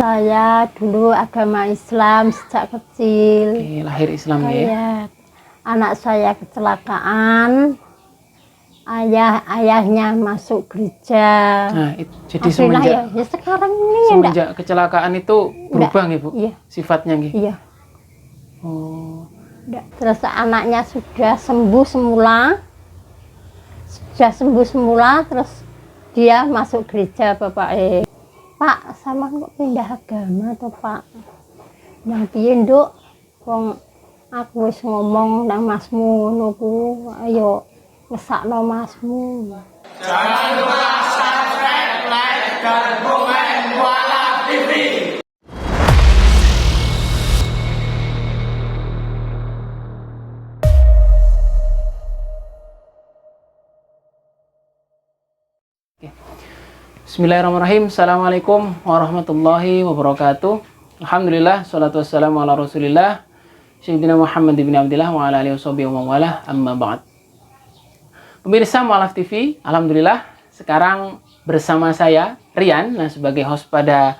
Saya dulu agama Islam sejak kecil. Oke, lahir Islam ya. Anak saya kecelakaan, ayahnya masuk gereja. Nah, jadi semenjak ya sekarang ini semenjak kecelakaan itu berubah nggih, Bu? Iya. Sifatnya nggih. Iya. Oh. Terus anaknya sudah sembuh semula, terus dia masuk gereja, Bapak. Pak, sama kok pindah agama tuh, Pak? Yang piye, Nduk? Wong aku wis ngomong nang masmu ngono ku, ayo ngesakno masmu. Jangan lupa subscribe, like, dan komen Mualaf TV. Bismillahirrahmanirrahim. Assalamualaikum warahmatullahi wabarakatuh. Alhamdulillah, salatu wassalamu ala rasulillah Sayyidina Muhammad ibn Abdillah wa ala alihi wa mawalah, amma ba'd. Pemirsa Mualaf TV, alhamdulillah sekarang bersama saya Rian, sebagai host pada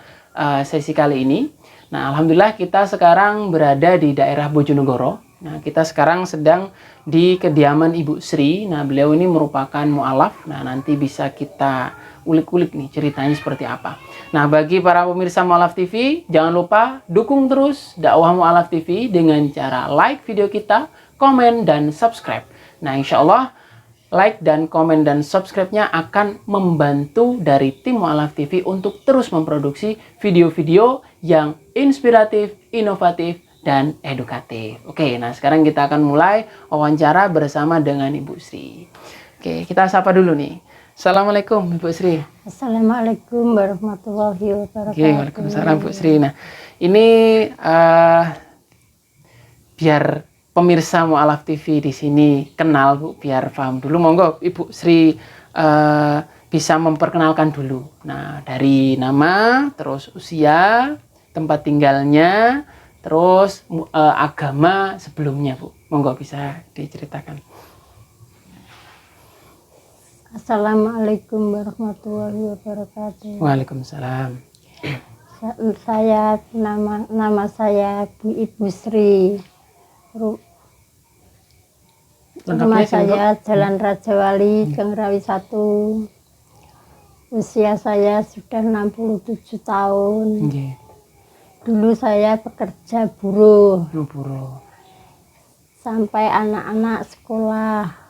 sesi kali ini. Nah, alhamdulillah kita sekarang berada di daerah Bojonegoro. Nah, kita sekarang sedang di kediaman Ibu Sri. Nah, beliau ini merupakan mu'alaf. Nah, nanti bisa kita ulik-ulik nih ceritanya seperti apa. Nah, bagi para pemirsa Mualaf TV, jangan lupa dukung terus dakwah Mualaf TV dengan cara like video kita, komen, dan subscribe. Nah, insya Allah like dan komen dan subscribe-nya akan membantu dari tim Mualaf TV untuk terus memproduksi video-video yang inspiratif, inovatif, dan edukatif. Oke, nah sekarang kita akan mulai wawancara bersama dengan Ibu Sri. Oke, kita sapa dulu nih. Assalamualaikum Ibu Sri. Assalamualaikum warahmatullahi wabarakatuh. Oke, waalaikumsalam Bu Sri. Nah, ini biar pemirsa Mualaf TV di sini kenal, Bu, biar paham dulu. Monggo Ibu Sri bisa memperkenalkan dulu. Nah, dari nama, terus usia, tempat tinggalnya, terus agama sebelumnya, Bu. Monggo bisa diceritakan. Assalamualaikum warahmatullahi wabarakatuh. Waalaikumsalam. Saya nama saya Bu Ibu Sri. Rumah saya Jalan Raja Wali, Gengrawi 1. Usia saya sudah 67 tahun. Okay. Dulu saya bekerja buruh. Sampai anak-anak sekolah,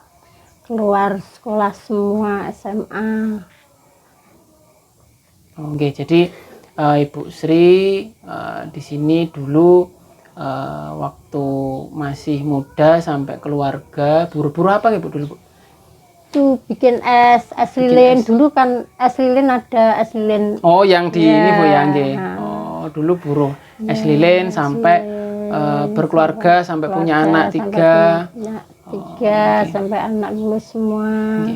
keluar sekolah semua SMA. Oke, jadi Ibu Sri di sini dulu waktu masih muda sampai keluarga buru-buru apa ya Bu dulu, Bu? Itu bikin es lilin. Dulu kan es lilin ada es lilin. Oh, yang di ini Bu ya, Oh, dulu buruh es lilin sampai berkeluarga sampai punya anak 3. Sampai anak lulus semua.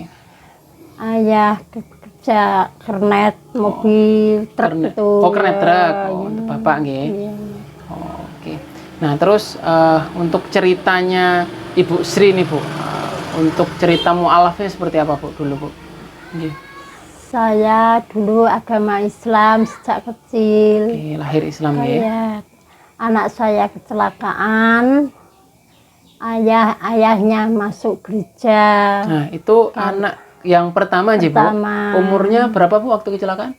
Ayah kerja kernet mobil truk itu. Oh, kernet truk. Oh, Bapak nggih. Oke. Nah, terus untuk ceritanya Ibu Sri nih, Bu. Untuk cerita mu'alafnya seperti apa, Bu, dulu, Bu? Nggih. Saya dulu agama Islam sejak kecil. Oke, lahir Islam ya. Anak saya kecelakaan. Ayahnya masuk gereja. Nah, itu anak yang pertama aja, Bu. Umurnya berapa, Bu, waktu kecelakaan?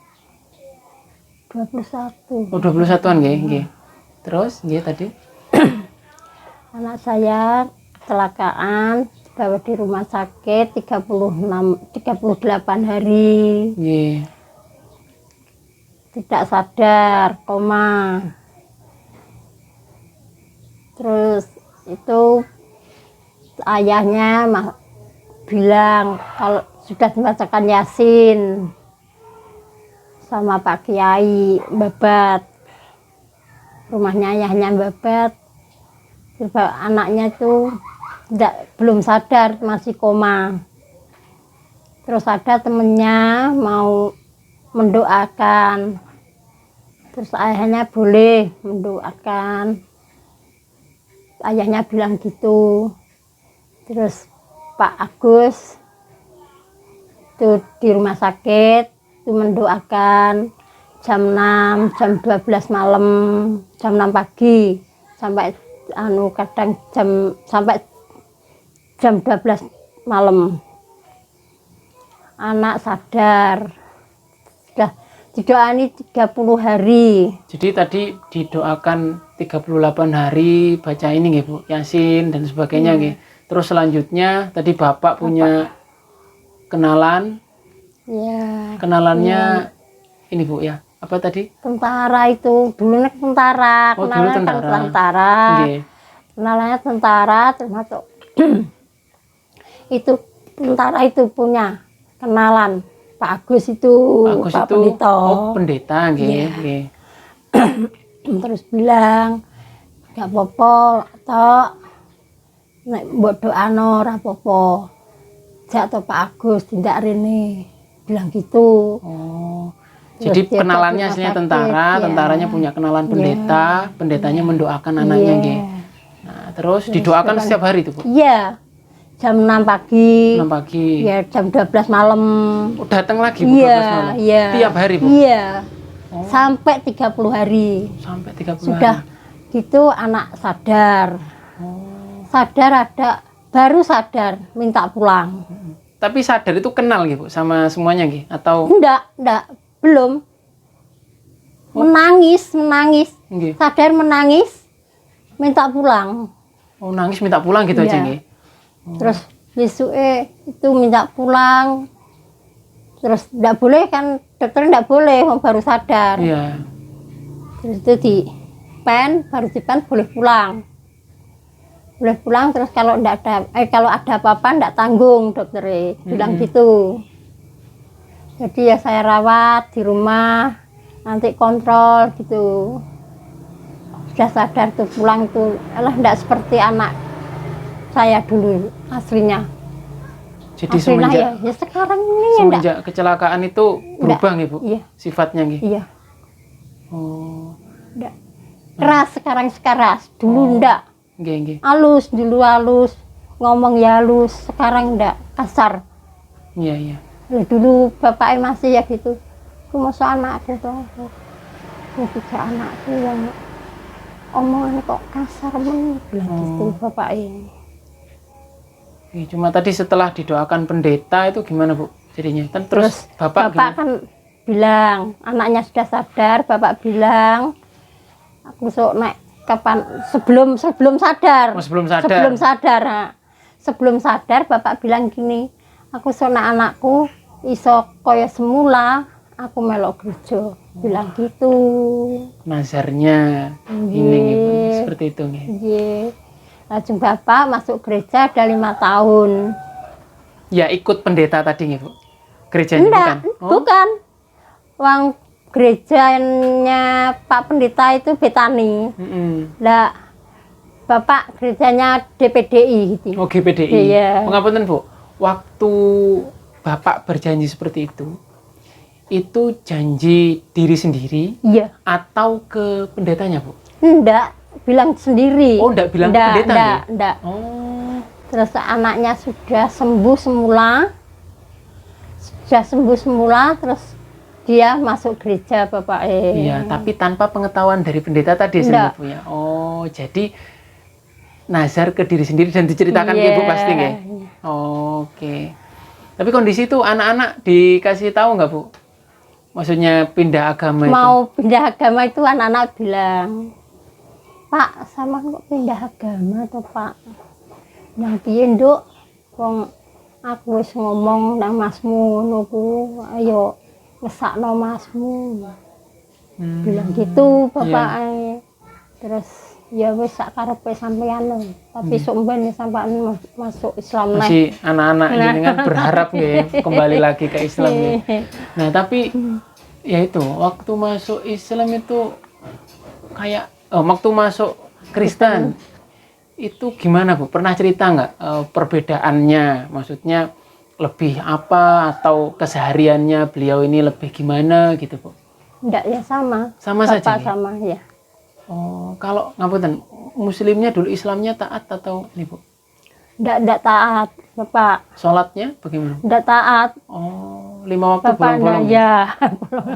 21. Oh, 21-an nggih. Terus nggih tadi. Anak saya kecelakaan, dibawa di rumah sakit 38 hari. Nggih. Tidak sadar, koma. Terus itu ayahnya bilang kalau sudah dibacakan Yasin sama Pak Kiai Babat, rumahnya ayahnya Babat, anaknya itu belum sadar, masih koma. Terus ada temennya mau mendoakan, terus ayahnya boleh mendoakan. Ayahnya bilang gitu. Terus Pak Agus itu di rumah sakit itu mendoakan jam 6, jam 12 malam, jam 6 pagi sampai kadang sampai jam 12 malam. Anak sadar. Sudah didoani 30 hari. Jadi tadi didoakan 38 hari baca ini nggih Bu, Yasin dan sebagainya nggih. Terus selanjutnya tadi Bapak punya kenalan. Ya. Kenalannya ini Bu ya. Apa tadi? Tentara itu, dulunya tentara. Oh, dulu Kenalannya tentara. kan tentara. Nggih. Kenalannya tentara termasuk itu tentara itu punya kenalan Pak Agus itu, Agus Pak itu Pendeta. oh, pendeta nggih, Iya. nggih. Terus bilang gak apa-apa tok nek mbok doano ora apa-apa. Jak to Pak Agus tindak rene. Bilang gitu. Oh. Terus Jadi dia kenalannya ke rumah aslinya sakit, tentara, ya. tentaranya punya kenalan pendeta, pendetanya mendoakan anaknya Iya. nggih. Nah, terus didoakan setiap hari itu Bu. Iya. Jam 6 pagi. 6 pagi. Ya jam 12 malam. Oh, datang lagi Bu 12 malam. Iya. Tiap hari Bu. Iya. Oh. Sampai 30 hari. Sampai 30 Sudah hari. gitu anak sadar. Oh. Sadar baru sadar minta pulang. Tapi sadar itu kenal gitu sama semuanya gitu atau Enggak, belum. Menangis. nggih. Sadar menangis minta pulang. Oh, nangis minta pulang gitu aja Iya. nggih. Terus besoknya itu minta pulang. Terus enggak boleh kan, dokter enggak boleh, baru sadar. Iya. Terus itu baru di pen boleh pulang. Boleh pulang terus kalau ada apa-apa enggak tanggung dokter bilang gitu. Jadi ya saya rawat di rumah, nanti kontrol gitu. Sudah sadar tuh pulang tuh, enggak seperti anak saya dulu aslinya. Jadi Aslinya ya sekarang ini enggak. semenjak kecelakaan itu berubah nggih Bu? Iya. Sifatnya nggih. Iya, Oh. enggak. Sekarang keras, dulu enggak. Nggih. Dulu halus, ngomong ya halus, sekarang enggak, kasar. Iya. Ya, dulu bapaknya masih ya gitu. Aku masuk anakku tuh. Ya tiga anakku yang omongan kok kasar men bilang gitu bapaknya. Cuma tadi setelah didoakan pendeta itu gimana Bu jadinya? Kan terus Bapak gimana? kan bilang, anaknya sudah sadar, Bapak bilang aku sok naik kapan sebelum sadar. Oh, sebelum sadar. Sebelum sadar Bapak bilang gini, aku sok anakku iso kaya semula, aku melok gereja. Bilang gitu. Nazarnya ini gitu, seperti itu nggih. Nggih. Lajeng Bapak masuk gereja ada 5 tahun. Ya ikut pendeta tadi nggih Bu. Gerejanya Enggak, bukan. Oh. bukan. Wang gerejanya Pak Pendeta itu Betani. Lah Bapak gerejanya DPDI gitu. Oh, GPDI. Iya. Pengapunten Bu. Waktu Bapak berjanji seperti itu janji diri sendiri Iya. atau ke pendetanya Bu? Enggak, bilang sendiri. Oh, enggak bilang ke pendeta nih? Enggak. Oh. Terus anaknya sudah sembuh semula, terus dia masuk gereja Bapak. Iya, tapi tanpa pengetahuan dari pendeta tadi Enggak. Bu ya. Oh, jadi nazar ke diri sendiri dan diceritakan ke Ibu pasti nggih? Oke. Tapi kondisi itu anak-anak dikasih tahu nggak Bu? Maksudnya pindah agama itu? Mau pindah agama itu anak-anak bilang, Pak, sama kok pindah agama tuh Pak? Yang piye Nduk? Wong aku wis ngomong nang masmu ngono ku, ayo ngesakno masmu. Bilang gitu Bapak. Terus ya wis sak karepe sampean. Tapi sok mben sampean masuk Islam neh. Masih anak-anak ini kan berharap nggih kembali lagi ke Islam nggih. Nah, tapi ya itu waktu masuk Islam itu kayak waktu masuk Kristen itu gimana Bu? Pernah cerita nggak perbedaannya? Maksudnya lebih apa atau kesehariannya beliau ini lebih gimana gitu Bu? Enggak ya sama. Sama Bapak saja. sama ya. Oh, kalau ngapunten, Muslimnya dulu Islamnya taat atau ini Bu? Enggak taat Bapak. Sholatnya bagaimana? Enggak taat. Oh. 5 waktu Bapak bolong-bolong. ya.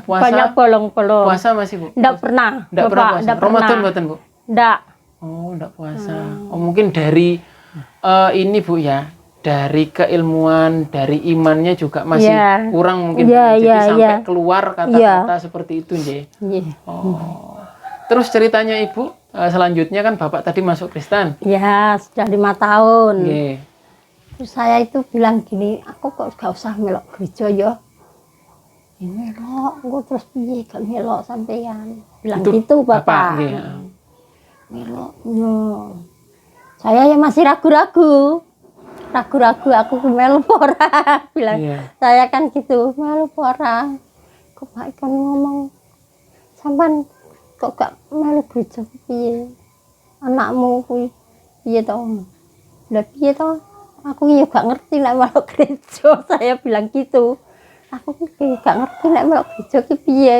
Puasa? Banyak bolong-bolong. Puasa masih, Bu? Enggak pernah. Enggak pernah puasa. Nggak Ramadan pernah. mboten, Bu? Enggak. Oh, enggak puasa. Oh, mungkin dari ini, Bu ya. Dari keilmuan, dari imannya juga masih Iya. kurang mungkin. Iya, Jadi iya, sampai iya. keluar kata-kata seperti itu, nggih. Iya. Oh. Terus ceritanya Ibu, selanjutnya kan Bapak tadi masuk Kristen. Ya, sudah 5 tahun. Nggih. Terus saya itu bilang gini, aku kok gak usah melok gereja ya. Ini melok, aku terus piye gak melok sampean. Bilang Itu gitu Bapak, Bapak. nggih. Melok, ya. Saya ya masih ragu-ragu. Ragu-ragu aku ke melu ora. Bilang Iya. saya kan gitu, melu ora. Kok Pak Ikon ngomong, sampean kok gak melu gereja piye? Anakmu kuwi piye to? Lah piye to? Aku ya gak ngerti nek melu gereja, saya bilang gitu. Aku ki gak ngerti nek melu gereja ki piye.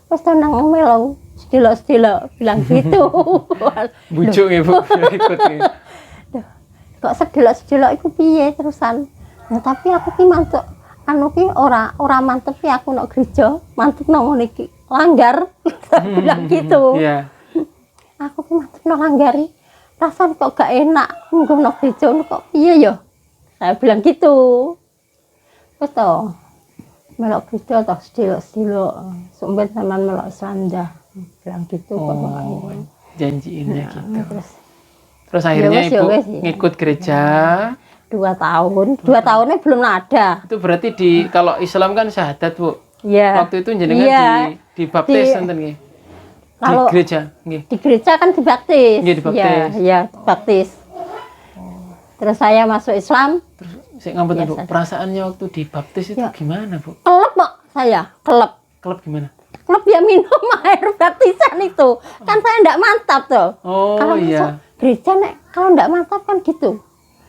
Wes to nang melu, sedelok-sedelok bilang gitu. Bujuk ya, Bu, biar ikut ya. Kok sedelok-sedelok iku piye terusan. Nah, tapi aku ki mantuk anu ki ora mantep ki aku nek gereja, mantep nang ngene iki langgar. Bilang gitu. Iya. Aku ki mantep nang langgar iki. Rasane kok gak enak nggo nang gereja kok piye ya? Saya bilang gitu. Wes to. Melok gereja to sedelok-sedelok. Sumpah sampean melok Islam dah. Bilang gitu Oh, janjiinnya gitu. Terus Terus akhirnya wes, Ibu wes, ya. ngikut gereja. 2 tahun. 2 tahunnya belum ada. Itu berarti kalau Islam kan syahadat, Bu. Iya. Waktu itu jenengan Iya. dibaptis Di- enten nggih. Di Kalau gereja nggih. di gereja kan dibaptis. Iya, dibaptis. Iya, dibaptis. Terus saya masuk Islam, Terus saya ngapunten, Bu. Biasa. Perasaannya waktu dibaptis itu Ya. gimana, Bu? kelep kok saya, kelep. Klub gimana? Kelep ya minum air baptisan itu. Kan saya enggak mantap tuh. Oh, Kalau masuk iya. gereja nek kalau enggak mantap kan gitu.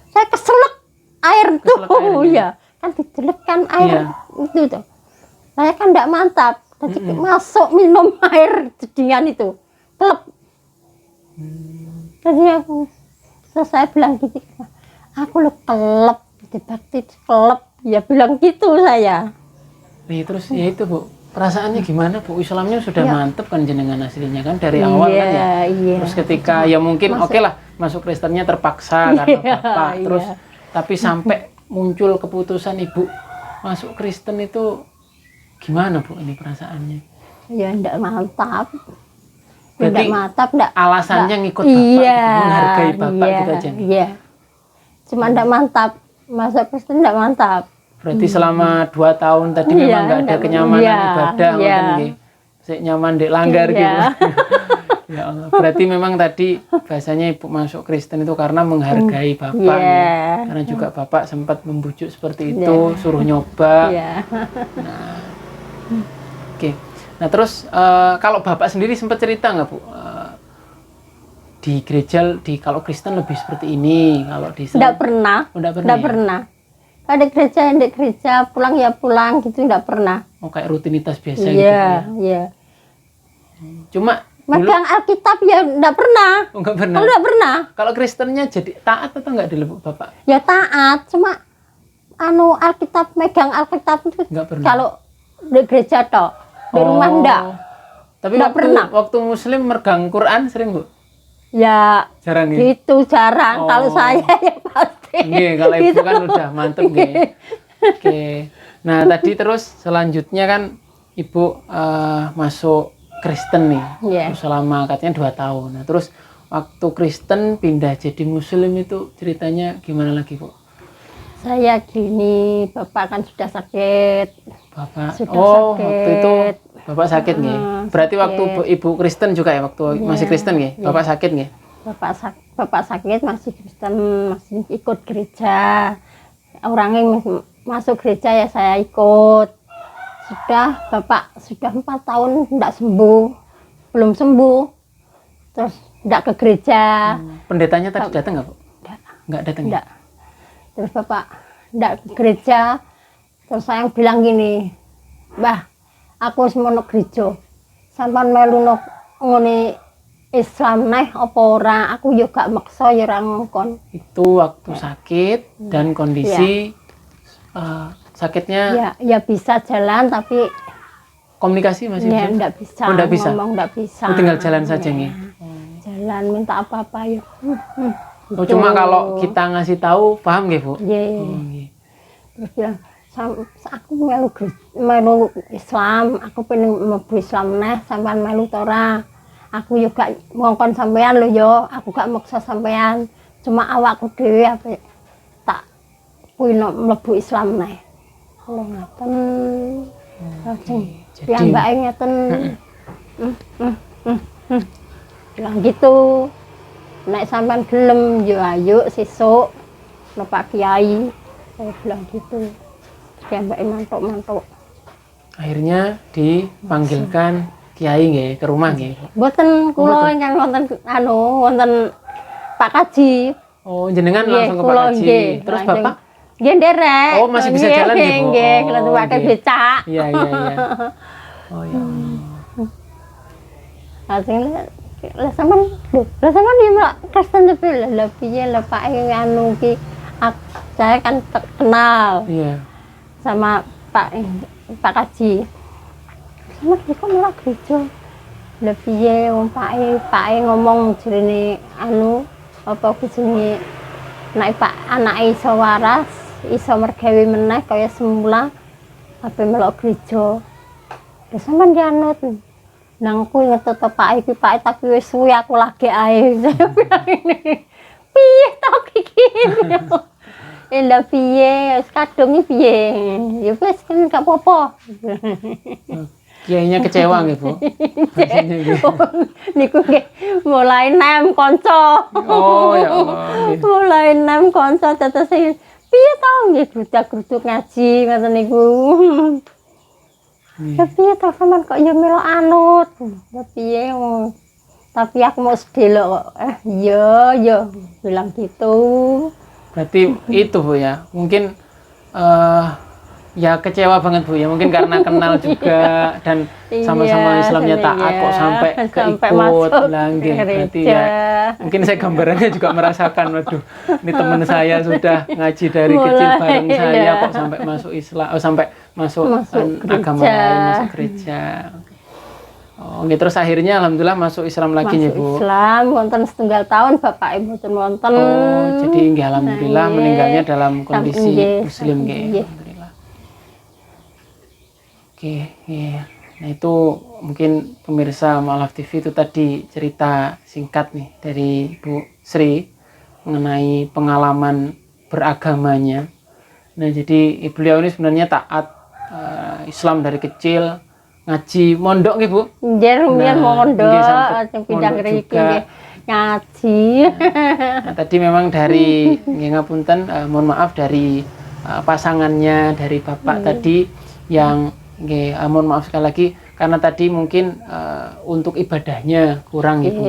Saya keselek air Keselek tuh, airnya. ya. Kan dijelekkan air Iya. itu tuh. Saya kan enggak mantap. Jadi masuk minum air jadian itu. Kelep. Jadi aku terus saya bilang gitu, aku lo kelep, dibaptis kelep. Ya bilang gitu saya. Nih, terus ya itu, Bu. Perasaannya gimana, Bu? Islamnya sudah Ya. mantep kan jenengan aslinya kan dari awal kan ya. Iya. Terus ketika ya mungkin oke lah masuk Kristennya terpaksa karena Iya, Bapak. Terus iya. tapi sampai muncul keputusan Ibu masuk Kristen itu gimana, Bu, ini perasaannya? Ya enggak mantap. Berarti Enggak mantap, enggak. Alasannya ngikut Bapak, Iya, gitu, menghargai Bapak iya, gitu aja. Iya. Cuma enggak mantap. Masuk Kristen enggak mantap. Berarti selama 2 tahun tadi Iya, memang nggak ada enggak- kenyamanan iya, ibadah, iya. ngoten nggih. Sik nyaman dek langgar Iya. gitu. Ya Allah. Berarti memang tadi bahasanya Ibu masuk Kristen itu karena menghargai Bapak. Iya. Ya. Karena juga Bapak sempat membujuk seperti itu, suruh nyoba. Iya. Oke. Nah, terus kalau Bapak sendiri sempat cerita nggak, Bu? Di gereja kalau Kristen lebih seperti ini, kalau di Islam Enggak pernah. enggak pernah. Enggak Ya? pernah. Ada gereja, di gereja, pulang ya pulang gitu enggak pernah. Oh, kayak rutinitas biasa gitu. Iya, Ya. iya. Cuma dulu Megang Alkitab ya enggak pernah. enggak pernah. Enggak pernah. Kalau Kristennya jadi taat atau enggak dulu, Bu, Bapak? Ya taat, cuma anu Alkitab, megang Alkitab itu Enggak pernah. kalau di gereja tok, di rumah enggak. Tapi Enggak pernah. waktu Muslim megang Quran sering, Bu? Ya Jarang ya? gitu jarang. Oh. Kalau saya ya pasti. Nggih, kalau Ibu Gitu. kan udah mantep nggih. Oke. Nah, tadi terus selanjutnya kan Ibu masuk Kristen nih. Iya. Terus selama katanya 2 tahun. Nah, terus waktu Kristen pindah jadi Muslim itu ceritanya gimana lagi, Bu? Saya gini, Bapak kan sudah sakit. Bapak. Sudah Oh, sakit. waktu itu Bapak sakit nggih. Berarti sakit. waktu Ibu Kristen juga ya, waktu masih Kristen nggih. Bapak sakit nggih. Bapak sakit masih Kristen, masih ikut gereja. Orangnya masuk gereja ya saya ikut. Bapak sudah 4 tahun tidak sembuh, belum sembuh. Terus tidak ke gereja. Pendetanya tadi datang nggak, Bu? Enggak. Nggak datang. Ya? Enggak. Terus Bapak enggak ke gereja. Terus saya bilang gini, Mbah, aku wis mau gereja. Sampeyan melu ngene Islam neh apa ora? Aku yo gak maksa yo ora ngongkon. Itu waktu sakit dan kondisi sakitnya Ya bisa jalan tapi komunikasi masih ya bisa? enggak bisa. Oh, enggak bisa? Ngomong enggak bisa. Oh, tinggal jalan saja nih. Jalan minta apa-apa ya. Oh, cuma kalau kita ngasih tahu paham nggih, Bu? Iya. Oh, nggih. Terus bilang, aku melu Islam, aku pengen mlebu Islam neh, sampean melu ta ora? Aku juga ngongkon sampean lho yo, aku gak maksa sampean. Cuma awakku dhewe apa tak kuwi mlebu Islam neh. Lho ngaten. Lajeng piyambake ngeten. Bilang gitu. Nek sampean gelem yo ayo sesuk nang Pak Kiai. Saya bilang gitu. Piyambake mantuk-mantuk. Akhirnya dipanggilkan Kiai nggih ke rumah nggih. Mboten kula ingkang wonten Pak Kaji. Oh, jenengan langsung ke Pak Kula Kaji. nggih. Terus Bapak? Nggih nderek. Oh, masih bisa jalan nggih, Bu? Nggih, Oh, kula tuwake nggih. becak. Iya. Oh ya. Lajeng lah sampean ya Kristen tapi lah piye lah Pak anu ki saya kan kenal Iya. sama Pak Kaji. Sama kok malah gereja. Lah piye wong Pak ngomong jenenge anu apa jenenge nek Pak anake iso waras, iso mergawe meneh kaya semula ape melok gereja. Lah sampean janut. Nang kuwi ngetut Pak iki Pak tapi wis suwi aku lagi ae. Piye to iki? Lah piye? Wis kadung iki piye? Ya wis kan gak apa-apa. Kiainya kecewa nggih, Bu? Maksudnya nggih. Niku nggih mulai nem kanca. Oh ya Allah. Nggih. Mulai nem kanca tetes piye to nggih grudak-gruduk ngaji ngoten niku. Ya piye to sampean kok ya melo anut. Ya piye tapi aku mau sedelok kok. Ya bilang gitu. Berarti itu, Bu ya. Mungkin ya kecewa banget, Bu ya. Mungkin karena kenal juga dan sama-sama Islamnya taat kok sampai keikut nggih. Berarti ya mungkin saya gambarannya juga merasakan, waduh, ini teman saya sudah ngaji dari kecil bareng saya kok sampai masuk Islam, sampai masuk agama lain, masuk gereja. Oh, nggih, terus akhirnya alhamdulillah masuk Islam lagi ya, Bu. Islam wonten setunggal tahun bapak ibu mboten wonten. Oh, jadi nggih alhamdulillah meninggalnya dalam kondisi muslim nggih. Alhamdulillah. Oke, iya. Nah, itu mungkin pemirsa Mu'alaf TV itu tadi cerita singkat nih dari Bu Sri mengenai pengalaman beragamanya. Nah, jadi beliau ini sebenarnya taat Islam dari kecil, ngaji mondok nggih, Bu? Nggih, rumiyin mondok, pindah mriki nggih ngaji. Nah, tadi memang dari nggih ngapunten, mohon maaf dari pasangannya, dari Bapak tadi yang nggih mohon maaf sekali lagi karena tadi mungkin untuk ibadahnya kurang Ibu.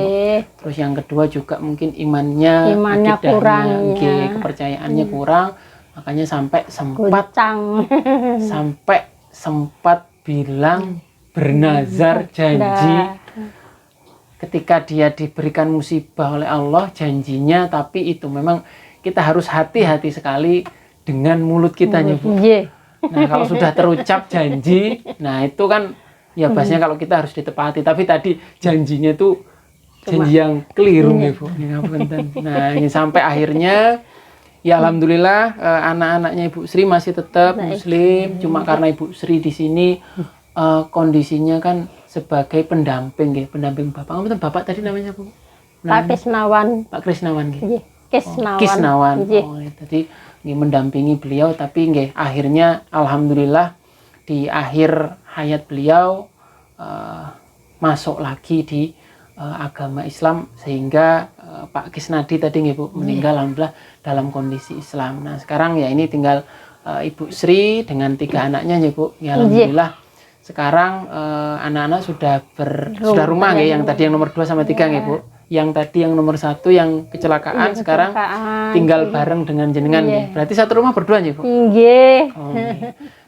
Terus yang kedua juga mungkin imannya kurang, nggih, kepercayaannya kurang, makanya sampai sempat bilang bernazar janji ketika dia diberikan musibah oleh Allah janjinya, tapi itu memang kita harus hati-hati sekali dengan mulut kita Bu. Nah, kalau sudah terucap janji, nah itu kan ya bahasanya kalau kita harus ditepati, tapi tadi janjinya itu janji yang keliru ya Bu. Nah, ini sampai akhirnya ya alhamdulillah anak-anaknya Ibu Sri masih tetap muslim, cuma karena Ibu Sri di sini kondisinya kan sebagai pendamping nggih, pendamping Bapak. Ngomong Bapak tadi namanya Bu? Pak Krisnawan. Pak Krisnawan nggih. Kisnawan. Oh, tadi nggih mendampingi beliau, tapi nggih akhirnya alhamdulillah di akhir hayat beliau masuk lagi di agama Islam sehingga Pak Kisnadi tadi nggih Bu meninggal alhamdulillah dalam kondisi Islam. Nah, sekarang ya ini tinggal Ibu Sri dengan 3 anaknya ya Bu. Ya alhamdulillah sekarang anak-anak sudah rumah nggih, yang tadi yang nomor 2 sama 3 nggih Bu. Yang tadi yang nomor 1 yang kecelakaan sekarang tinggal bareng dengan jenengan nggih. Berarti satu rumah berdua nggih Bu? Nggih. Oh,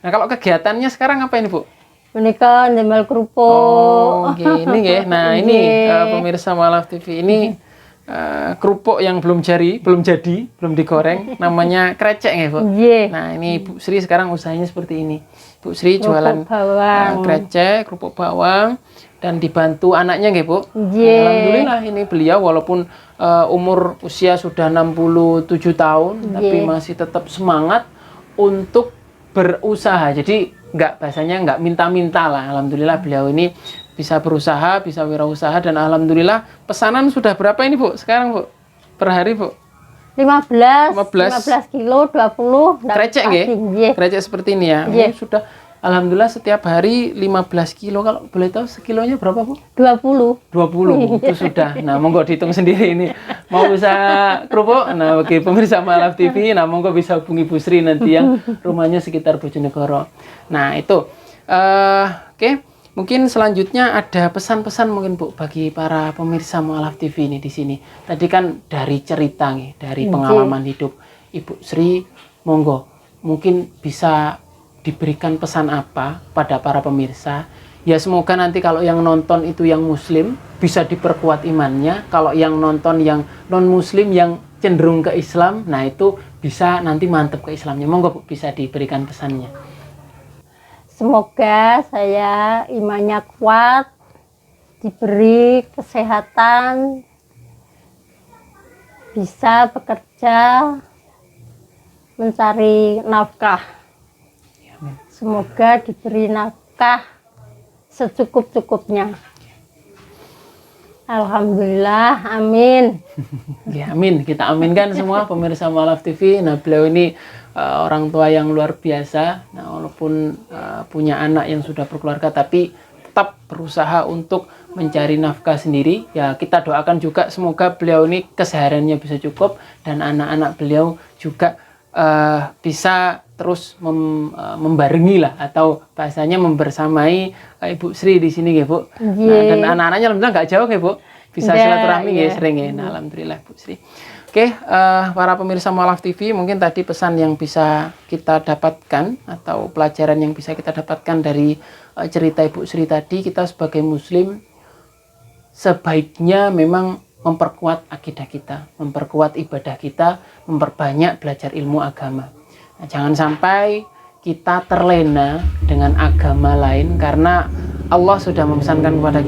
nah, kalau kegiatannya sekarang apa ini Bu? Menika ndemel kerupuk. Oh, gini nggih. Nah, ini pemirsa Mu'alaf TV ini kerupuk yang belum jadi, belum digoreng, namanya krecek nggih, Bu. Nggih. Nah, ini Bu Sri sekarang usahanya seperti ini. Bu Sri Kerupuk jualan bawang. krecek, kerupuk bawang, dan dibantu anaknya nggih, Bu. Nggih. Alhamdulillah ini beliau walaupun umur usia sudah 67 tahun, tapi Nggih. masih tetap semangat untuk berusaha. Jadi bahasanya nggak minta-minta lah. Alhamdulillah beliau ini bisa berusaha, bisa wirausaha, dan alhamdulillah pesanan sudah berapa ini, Bu? Sekarang, Bu? Per hari, Bu? 15 kilo, 20. Krecek nggih? Nggih. Krecek seperti ini ya. Nggih. Ini sudah alhamdulillah setiap hari 15 kilo. Kalau boleh tahu sekilonya berapa, Bu? 20. 20, Bu. Itu sudah. Nah, monggo dihitung sendiri ini. Mau usaha kerupuk? Nah, bagi pemirsa Ma'alaf TV, nah monggo bisa hubungi Bu Sri nanti yang rumahnya sekitar Bojonegoro. Nah, itu. Oke. Mungkin selanjutnya ada pesan-pesan mungkin, Bu, bagi para pemirsa Ma'alaf TV ini di sini. Tadi kan dari cerita nih, dari pengalaman hidup Ibu Sri, monggo mungkin bisa diberikan pesan apa pada para pemirsa. Ya semoga nanti kalau yang nonton itu yang muslim bisa diperkuat imannya, kalau yang nonton yang non muslim yang cenderung ke Islam, nah itu bisa nanti mantep ke Islamnya. Monggo, Bu, bisa diberikan pesannya. Semoga saya imannya kuat, diberi kesehatan, bisa bekerja, mencari nafkah. Semoga diberi nafkah secukup-cukupnya. Alhamdulillah, amin. Ya, amin. Kita aminkan semua pemirsa Ma'alaf TV. Nah, beliau ini orang tua yang luar biasa. Nah, walaupun punya anak yang sudah berkeluarga, tapi tetap berusaha untuk mencari nafkah sendiri. Ya, kita doakan juga semoga beliau ini kesehariannya bisa cukup dan anak-anak beliau juga bisa terus membarengi lah, atau bahasanya membersamai Ibu Sri di sini ya, Bu. Nah, dan anak-anaknya alhamdulillah nggak jauh ya, Bu. Bisa silaturahmi ya sering ya. Nah, alhamdulillah Bu Sri. Oke, para pemirsa Ma'alaf TV, mungkin tadi pesan yang bisa kita dapatkan atau pelajaran yang bisa kita dapatkan dari cerita Ibu Sri tadi, kita sebagai muslim sebaiknya memang memperkuat akidah kita, memperkuat ibadah kita, memperbanyak belajar ilmu agama. Nah, jangan sampai kita terlena dengan agama lain, karena Allah sudah memesankan kepada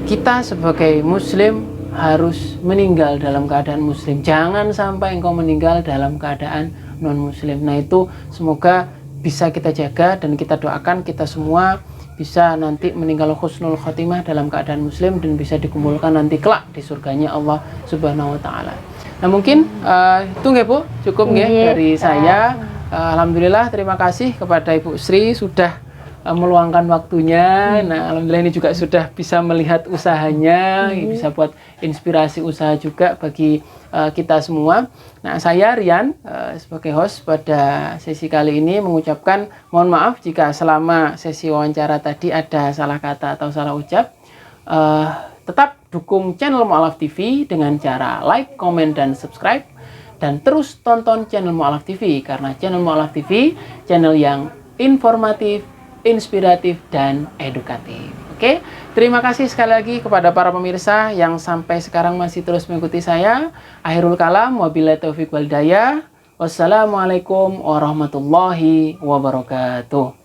kita sebagai muslim harus meninggal dalam keadaan muslim. Jangan sampai engkau meninggal dalam keadaan non muslim. Nah, itu semoga bisa kita jaga, dan kita doakan kita semua bisa nanti meninggal husnul khotimah dalam keadaan muslim dan bisa dikumpulkan nanti kelak di surganya Allah Subhanahu wa taala. Nah, mungkin itu nggih, Bu, cukup nggih dari saya. Alhamdulillah, terima kasih kepada Ibu Sri sudah meluangkan waktunya. Nah, alhamdulillah ini juga sudah bisa melihat usahanya, bisa buat inspirasi usaha juga bagi kita semua. Nah, saya Rian sebagai host pada sesi kali ini mengucapkan mohon maaf jika selama sesi wawancara tadi ada salah kata atau salah ucap. Tetap dukung channel Ma'alaf TV dengan cara like, komen, dan subscribe. Dan terus tonton channel Ma'alaf TV, karena channel Ma'alaf TV channel yang informatif, inspiratif, dan edukatif. Oke, terima kasih sekali lagi kepada para pemirsa yang sampai sekarang masih terus mengikuti saya. Akhirul kalam, wabillahi taufiq wal hidayah. Wassalamualaikum warahmatullahi wabarakatuh.